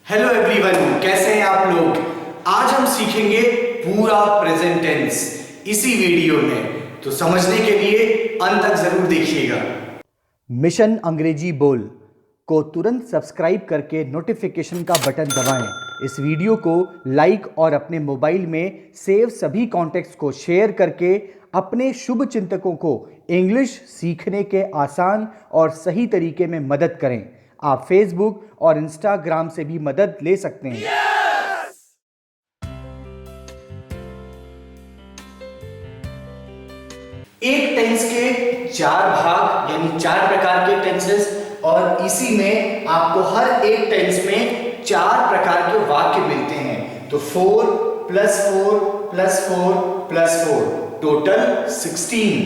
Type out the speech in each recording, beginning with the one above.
Hello everyone, कैसे हैं आप लोग। आज हम सीखेंगे पूरा प्रेजेंट टेंस इसी वीडियो में, तो समझने के लिए अंत तक जरूर देखिएगा। मिशन अंग्रेजी बोल को तुरंत सब्सक्राइब करके नोटिफिकेशन का बटन दबाएं। इस वीडियो को लाइक और अपने मोबाइल में सेव सभी कॉन्टैक्ट्स को शेयर करके अपने शुभ चिंतकों को इंग्लिश सीखने के आसान और सही तरीके में मदद करें। आप फेसबुक और इंस्टाग्राम से भी मदद ले सकते हैं। एक टेंस के चार भाग यानी चार प्रकार के टेंसेस, और इसी में आपको हर एक टेंस में चार प्रकार के वाक्य मिलते हैं। तो 4 + 4 + 4 + 4 टोटल 16।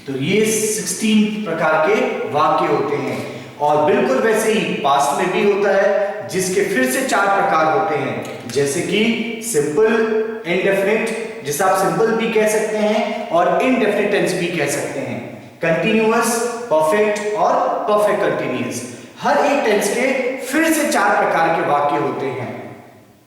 तो ये 16 प्रकार के वाक्य होते हैं। और बिल्कुल वैसे ही पास्ट में भी होता है, जिसके फिर से चार प्रकार होते हैं, जैसे कि सिंपल, इंडेफिनिट, जिसे आप सिंपल भी कह सकते हैं और इनडेफिनिट टेंस भी कह सकते हैं, कंटिन्यूअस, परफेक्ट और परफेक्ट कंटिन्यूअस। हर एक टेंस के फिर से चार प्रकार के वाक्य होते हैं,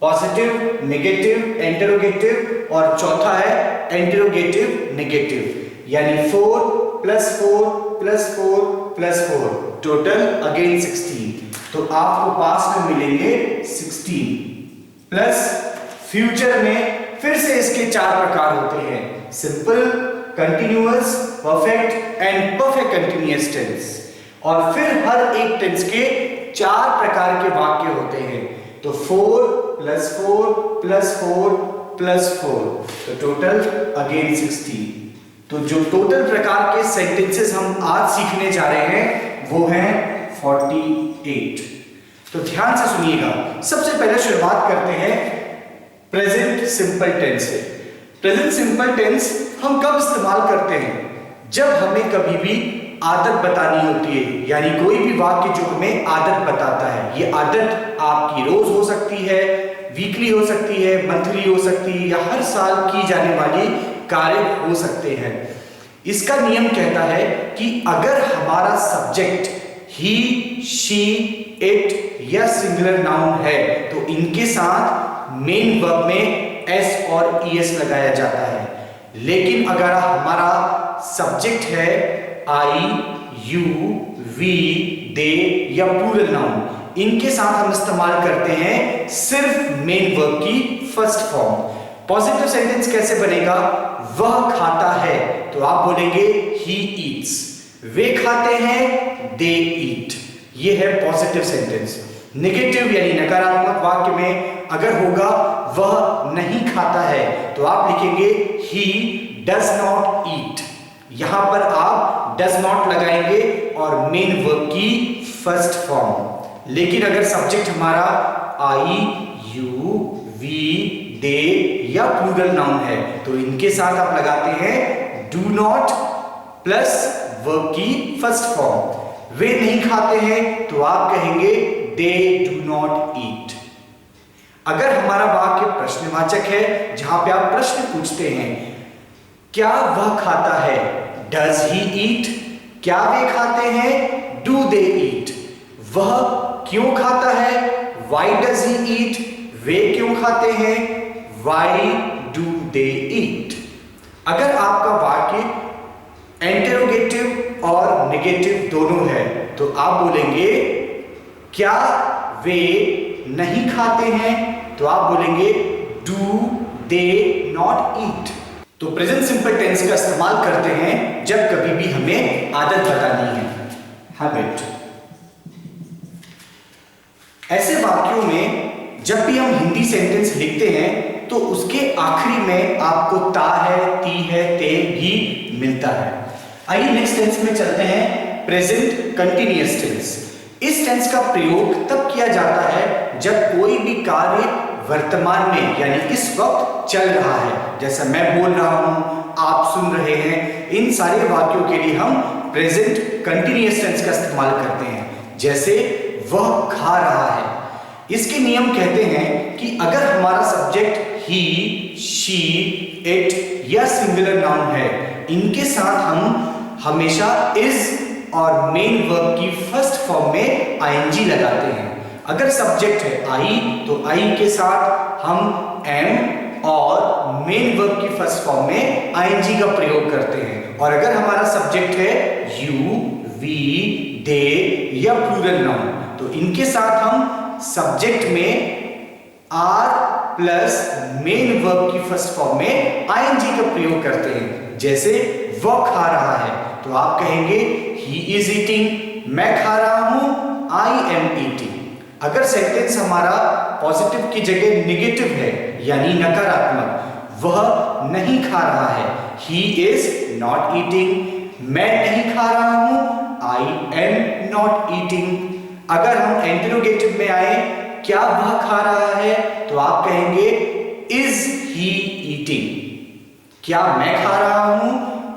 पॉजिटिव, नेगेटिव, इंटरोगेटिव और चौथा है इंटरोगेटिव नेगेटिव। यानी 4 + 4 + 4 + 4 टोटल अगेन 16। तो आपको पास्ट में मिलेंगे 16 प्लस फ्यूचर में फिर से इसके चार प्रकार होते हैं, simple, continuous, perfect and perfect continuous tense. और फिर हर एक टेंस के चार प्रकार के वाक्य होते हैं। तो 4 + 4 + 4 + 4 तो टोटल अगेन 16। तो जो टोटल प्रकार के सेंटेंसेस हम आज सीखने जा रहे हैं वो हैं 48। तो ध्यान से सुनिएगा। सबसे पहले शुरुआत करते हैं प्रेजेंट सिंपल टेंस से। प्रेजेंट सिंपल टेंस हम कब इस्तेमाल करते हैं? जब हमें कभी भी आदत बतानी होती है, यानी कोई भी वाक्य जो हमें आदत बताता है। ये आदत आपकी रोज हो सकती है, वीकली हो सकती है, मंथली हो सकती है, या हर साल की जाने वाली कार्य हो सकते हैं। इसका नियम कहता है कि अगर हमारा सब्जेक्ट ही, शी, इट या सिंगुलर नाउन है तो इनके साथ मेन वर्ब में एस और ईएस लगाया जाता है। लेकिन अगर हमारा सब्जेक्ट है आई, यू, वी, दे या प्लूरल नाउन, इनके साथ हम इस्तेमाल करते हैं सिर्फ मेन वर्ब की फर्स्ट फॉर्म। पॉजिटिव सेंटेंस कैसे बनेगा? वह खाता है तो आप बोलेंगे ही ईट्स। वे खाते हैं, दे ईट। ये है पॉजिटिव सेंटेंस। नेगेटिव यानी नकारात्मक वाक्य में अगर होगा वह नहीं खाता है तो आप लिखेंगे ही डज नॉट ईट। यहां पर आप डज नॉट लगाएंगे और मेन वर्ब की फर्स्ट फॉर्म। लेकिन अगर सब्जेक्ट हमारा आई, यू, वी, दे या प्लूरल नाउन है तो इनके साथ आप लगाते हैं डू नॉट प्लस वर्ब की फर्स्ट फॉर्म। वे नहीं खाते हैं तो आप कहेंगे दे डू नॉट ईट। अगर हमारा वाक्य प्रश्नवाचक है, जहां पे आप प्रश्न पूछते हैं, क्या वह खाता है? डज ही ईट? क्या वे खाते हैं? डू दे ईट? वह क्यों खाता है? व्हाई डज ही ईट? वे क्यों खाते हैं? व्हाई डू दे ईट? अगर आपका वाक्य इंटरोगेटिव और नेगेटिव दोनों है तो आप बोलेंगे क्या वे नहीं खाते हैं? तो आप बोलेंगे डू दे नॉट ईट। तो प्रेजेंट सिंपल टेंस का इस्तेमाल करते हैं जब कभी भी हमें आदत बतानी है, हैबिट। ऐसे वाक्यों में जब भी हम हिंदी सेंटेंस लिखते हैं तो उसके आखिरी में आपको ता है, ती है, ते भी मिलता है। आइए नेक्स्ट टेंस में चलते हैं, प्रेजेंट कंटिन्यूअस टेंस। इस टेंस का प्रयोग तब किया जाता है जब कोई भी कार्य वर्तमान में यानी इस वक्त चल रहा है। जैसा मैं बोल रहा हूं, आप सुन रहे हैं, इन सारे वाक्यों के लिए हम प्रेजेंट कंटिन्यूअस टेंस का इस्तेमाल करते हैं। जैसे वह खा रहा है। इसके नियम कहते हैं कि अगर हमारा सब्जेक्ट ही, शी, इट या सिंगुलर नाउन है, इनके साथ हम हमेशा इज और मेन वर्ब की फर्स्ट फॉर्म में आईएनजी लगाते हैं। अगर सब्जेक्ट है आई तो आई के साथ हम एम और मेन वर्ब की फर्स्ट फॉर्म में आईएनजी का प्रयोग करते हैं। और अगर हमारा सब्जेक्ट है यू, वी, दे या प्लूरल नाउन तो इनके साथ हम सब्जेक्ट में आर प्लस मेन वर्ब की फर्स्ट फॉर्म में आईएनजी का प्रयोग करते हैं। जैसे वह खा रहा है तो आप कहेंगे ही इज ईटिंग, मैं खा रहा हूं, आई एम ईटिंग। अगर सेंटेंस हमारा पॉजिटिव की जगह निगेटिव है यानी नकारात्मक, वह नहीं खा रहा है, ही इज नॉट ईटिंग, मैं नहीं खा रहा हूं, आई एम नॉट ईटिंग। अगर हम इंटरोगेटिव में आए, क्या वह खा रहा है तो आप कहेंगे इज ही ईटिंग, क्या मैं खा रहा हूं,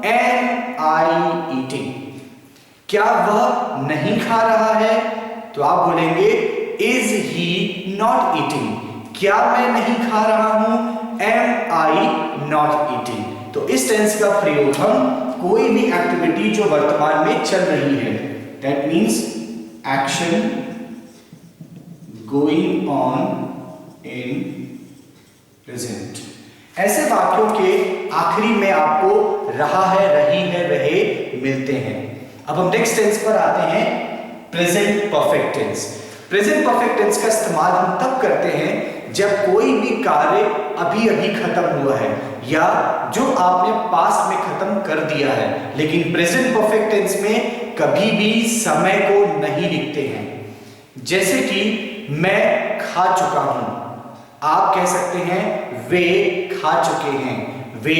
एम आई ईटिंग। क्या वह नहीं खा रहा है तो आप बोलेंगे इज ही नॉट ईटिंग, क्या मैं नहीं खा रहा हूं, एम आई नॉट ईटिंग। तो इस टेंस का प्रयोग हम कोई भी एक्टिविटी जो वर्तमान में चल रही है, that means action going on in present, ऐसे वाक्यों के आखिरी में आपको रहा है, रही है, रहे मिलते हैं। अब हम नेक्स्ट टेंस पर आते हैं, present perfect tense. Present perfect tense का इस्तेमाल हम तब करते हैं जब कोई भी कार्य अभी अभी खत्म हुआ है या जो आपने पास्ट में खत्म कर दिया है, लेकिन प्रेजेंट परफेक्ट टेंस में कभी भी समय को नहीं लिखते हैं। जैसे कि मैं खा चुका हूं, आप कह सकते हैं वे खा चुके हैं, वे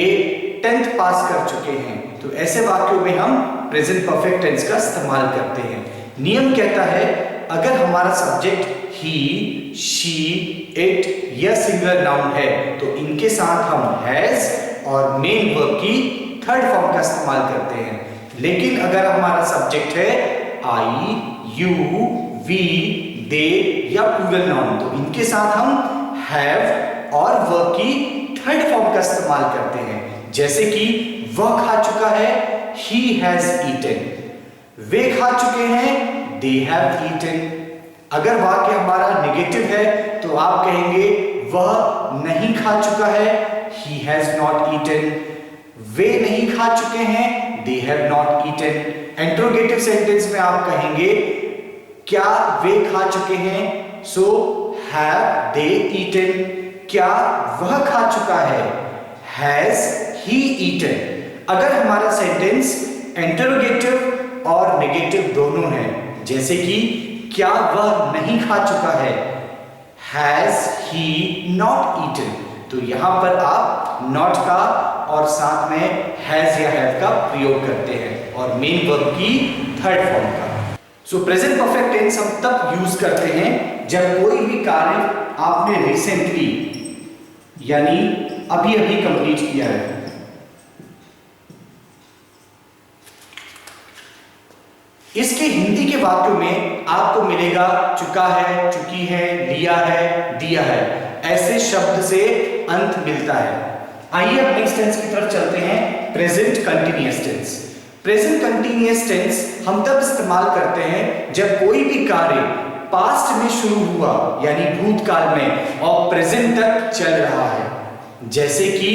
10th पास कर चुके हैं। तो ऐसे वाक्यों में हम प्रेजेंट परफेक्ट टेंस का इस्तेमाल करते हैं। नियम कहता है अगर हमारा सब्जेक्ट ही, शी, इट या सिंगुलर नाउन है तो इनके साथ हम हैज और मेन वर्ब की थर्ड फॉर्म का इस्तेमाल करते हैं। लेकिन अगर हमारा सब्जेक्ट है आई, यू, वी, दे या प्लूरल नाउन तो इनके साथ हम हैव और वर्ब की थर्ड फॉर्म का इस्तेमाल करते हैं। जैसे कि वह खा चुका है, he has eaten, वे खा चुके हैं, they have eaten। अगर वाक्य हमारा नेगेटिव है तो आप कहेंगे वह नहीं खा चुका है, he has not eaten, वे नहीं खा चुके हैं, they have not eaten। Interrogative sentence में आप कहेंगे क्या वे खा चुके हैं, so have they eaten, क्या वह खा चुका है, has he eaten। अगर हमारा सेंटेंस इंटरोगेटिव और नेगेटिव दोनों है, जैसे कि क्या वह नहीं खा चुका है, has he not eaten, तो यहां पर आप not का और साथ में has या have का प्रयोग करते हैं और मेन वर्ब की थर्ड फॉर्म का। सो प्रेजेंट परफेक्ट टेंस हम तब यूज करते हैं जब कोई भी कार्य आपने रिसेंटली यानी अभी अभी कंप्लीट किया है। इसके हिंदी के वाक्यों में आपको मिलेगा चुका है, चुकी है, लिया है, दिया है, ऐसे शब्द से अंत मिलता है। आइए अब नेक्स्ट टेंस की तरफ चलते हैं, present continuous tense. Present continuous tense हम तब इस्तेमाल करते हैं जब कोई भी कार्य पास्ट में शुरू हुआ यानी भूतकाल में और प्रेजेंट तक चल रहा है। जैसे कि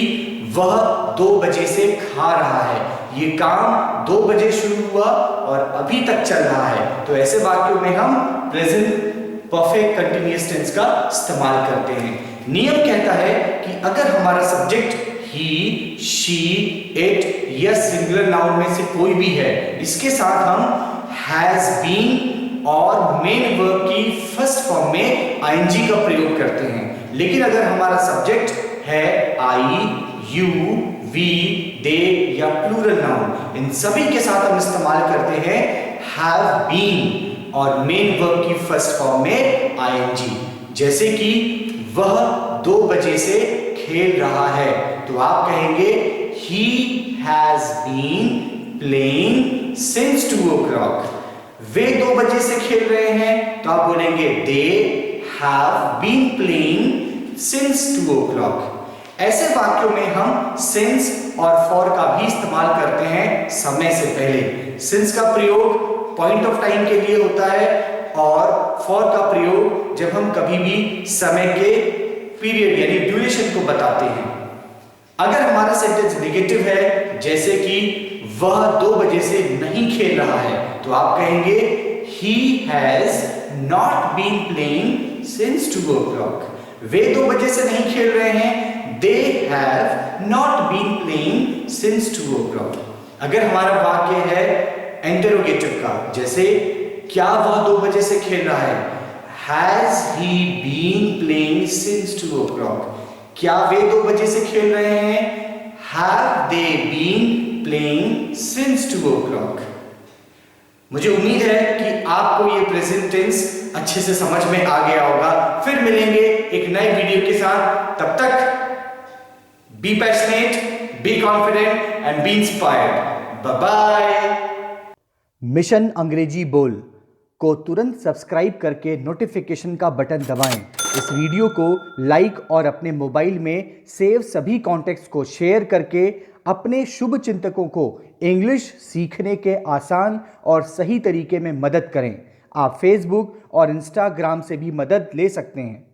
वह 2 बजे से खा रहा है, ये काम 2 बजे शुरू हुआ और अभी तक चल रहा है। तो ऐसे वाक्यों में हम प्रेजेंट परफेक्ट कंटिन्यूअस टेंस का इस्तेमाल करते हैं। नियम कहता है कि अगर हमारा सब्जेक्ट ही, शी, इट या सिंगुलर नाउन में से कोई भी है, इसके साथ हम हैज बीन और मेन वर्ब की फर्स्ट फॉर्म में आईएनजी का प्रयोग करते हैं। लेकिन अगर हमारा सब्जेक्ट है आई, यू, वी, दे या प्लूरल नाउन, इन सभी के साथ हम इस्तेमाल करते हैं हैव बीन और मेन वर्ब की फर्स्ट फॉर्म में आईएनजी। जैसे कि वह 2 बजे से खेल रहा है तो आप कहेंगे he has been playing since 2 o'clock। वे 2 बजे से खेल रहे हैं तो आप बोलेंगे they have been playing since 2 o'clock। ऐसे वाक्यों में हम since और for का भी इस्तेमाल करते हैं समय से पहले। since का प्रयोग पॉइंट ऑफ टाइम के लिए होता है और फॉर का प्रयोग जब हम कभी भी समय के पीरियड यानी ड्यूरेशन को बताते हैं। अगर हमारा सेंटेंस नेगेटिव है, जैसे कि वह 2 बजे से नहीं खेल रहा है, तो आप कहेंगे he has not been playing since 2 o'clock. वे 2 बजे से नहीं खेल रहे हैं, they have not been playing since 2 o'clock. अगर हमारा वाक्य है इंटरोगेटिव का, जैसे क्या वह 2 बजे से खेल रहा है, has he been playing since 2 o'clock. क्या वे 2 बजे से खेल रहे हैं, have they been playing since 2 o'clock. मुझे उम्मीद है कि आपको ये प्रेजेंट टेंस अच्छे से समझ में आ गया होगा। फिर मिलेंगे एक नए वीडियो के साथ, तब तक be passionate, be confident and be inspired. Bye bye. Mission Angrezi बोल को तुरंत सब्सक्राइब करके नोटिफिकेशन का बटन दबाएं। इस वीडियो को लाइक और अपने मोबाइल में सेव सभी कॉन्टेक्ट्स को शेयर करके अपने शुभ चिंतकों को इंग्लिश सीखने के आसान और सही तरीके में मदद करें। आप फेसबुक और इंस्टाग्राम से भी मदद ले सकते हैं।